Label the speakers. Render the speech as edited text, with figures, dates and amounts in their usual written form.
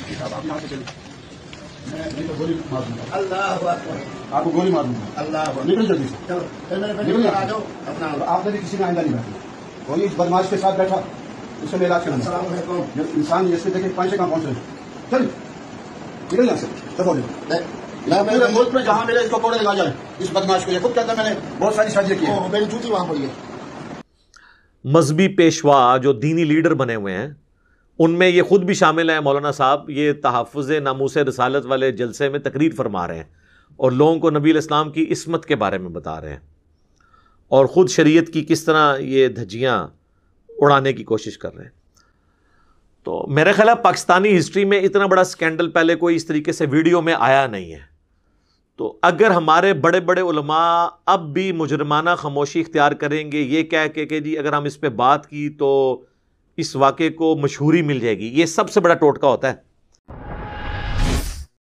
Speaker 1: آپ یہاں سے چلیں، میں گولی مار دوں گا،
Speaker 2: اللہ اکبر،
Speaker 1: آپ کو گولی مار دوں گا،
Speaker 2: اللہ اکبر،
Speaker 1: نکل جلدی سے،
Speaker 2: چلو پھر میرے
Speaker 1: نکل
Speaker 2: بھائی آ جاؤ اپنا۔
Speaker 1: آپ نے بھی کسی نے آئندہ نہیں بیٹھنا، کوئی اس بدماش کے ساتھ بیٹھا اس سے میں علاج کروں گا۔
Speaker 2: السلام علیکم۔
Speaker 1: انسان اس سے دیکھیں پانچ سے کہاں پہنچ رہے ہیں، چلیے نکل یہاں سے، دفعہ ہو جائے۔ پورے ملک میں جہاں ملے اس کو کوڑے لگا جائے، اس بدماش کو، یہ خود کہتا ہے میں نے بہت ساری سازشیں کی ہیں۔
Speaker 2: میری جوتی وہاں پڑی ہے۔
Speaker 3: مذہبی پیشوا جو دینی لیڈر بنے ہوئے ہیں ان میں یہ خود بھی شامل ہیں۔ مولانا صاحب یہ تحفظ ناموس رسالت والے جلسے میں تقریر فرما رہے ہیں اور لوگوں کو نبی علیہ السلام کی عصمت کے بارے میں بتا رہے ہیں، اور خود شریعت کی کس طرح یہ دھجیاں اڑانے کی کوشش کر رہے ہیں۔ تو میرا خیال ہے پاکستانی ہسٹری میں اتنا بڑا سکینڈل پہلے کوئی اس طریقے سے ویڈیو میں آیا نہیں ہے۔ تو اگر ہمارے بڑے بڑے علماء اب بھی مجرمانہ خاموشی اختیار کریں گے یہ کہہ کے کہ جی اگر ہم اس پہ بات کی تو اس واقعے کو مشہوری مل جائے گی، یہ سب سے بڑا ٹوٹکا ہوتا ہے۔